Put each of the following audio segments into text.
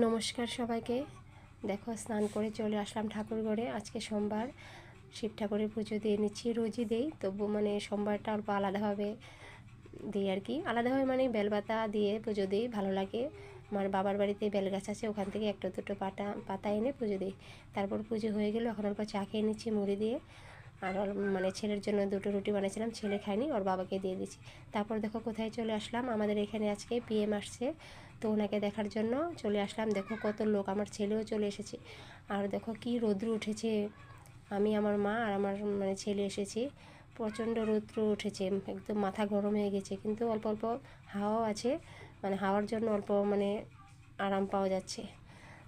নমস্কার সবাইকে। দেখো স্নান করে চলে আসলাম ঠাকুর ঘরে। আজকে সোমবার, শিব ঠাকুরের পুজো দিয়ে নিচ্ছি। রোজই দেই, তবু মানে সোমবারটা অল্প আলাদাভাবে দিই আর কি। আলাদাভাবে মানে বেলপাতা দিয়ে পুজো দিই, ভালো লাগে। আমার বাবার বাড়িতে বেল গাছ আছে, ওখান থেকে একটা দুটো পাতা এনে পুজো দিই। তারপর পুজো হয়ে গেলে এখন অল্প চা খেয়ে নিচ্ছি মুড়ি দিয়ে। আর মানে ছেলের জন্য দুটো রুটি বানিয়েছিলাম, ছেলে খায়নি, ওর বাবাকে দিয়ে দিচ্ছি। তারপর দেখো কোথায় চলে আসলাম, আমাদের এখানে আজকে পিএম আসছে, তো ওনাকে দেখার জন্য চলে আসলাম। দেখো কত লোক, আমার ছেলেও চলে এসেছে। আর দেখো কি রৌদ্র উঠেছে। আমি, আমার মা আর আমার মানে ছেলে এসেছি। প্রচণ্ড রৌদ্র উঠেছে, একদম মাথা গরম হয়ে গেছে, কিন্তু অল্প অল্প হাওয়াও আছে, মানে হাওয়ার জন্য অল্প মানে আরাম পাওয়া যাচ্ছে।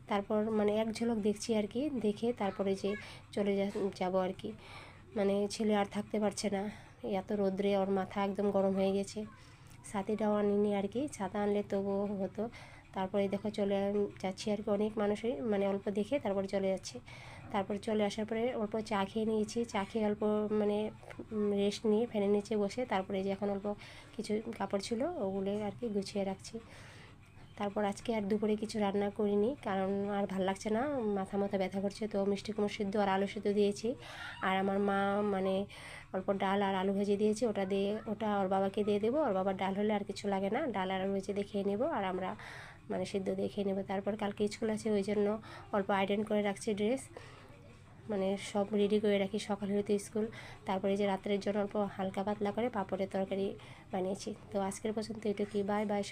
তারপর মানে এক ঝলক দেখছি আর কি, দেখে তারপরে যে চলে যাবো আর কি। মানে ছেলে আর থাকতে পারছে না, এত রোদ্রে ওর মাথা একদম গরম হয়ে গেছে। ছাতিটাও আনিনি আর কি, ছাতা আনলে তবুও হতো। তারপরে দেখো চলে যাচ্ছি আর কি, অনেক মানুষই মানে অল্প দেখে তারপরে চলে যাচ্ছে। তারপর চলে আসার পরে অল্প চা খেয়ে নিয়েছি, চা খেয়ে অল্প মানে রেস্ট নিয়ে ফ্যানের নিচে বসে তারপরে যে এখন অল্প কিছু কাপড় ছিল ওগুলো আর কি গুছিয়ে রাখছি। তারপর আজকে আর দুপুরে কিছু রান্না করিনি, কারণ আর ভাল লাগছে না, মাথা ব্যথা করছে। তো মিষ্টি কুমড়ো সিদ্ধ আর আলু সিদ্ধ দিয়েছি। আর আমার মা মানে অল্প ডাল আর আলু ভেজে দিয়েছি, ওটা ওর বাবাকে দিয়ে দেবো। ওর বাবার ডাল হলে আর কিছু লাগে না, ডাল আর আলু ভেজে দিয়ে খেয়ে নেবো, আর আমরা মানে সিদ্ধ দিয়ে খেয়ে নেবো। তারপর কালকে স্কুল আছে, ওই জন্য অল্প আয়রন করে রাখছি ড্রেস, মানে সব রেডি করে রাখি, সকালে হতে স্কুল। তারপরে যে রাত্রের জন্য অল্প হালকা পাতলা করে পাঁপড়ের তরকারি বানিয়েছি। তো আজকের পর্যন্ত এটুকুই, বাই বাই।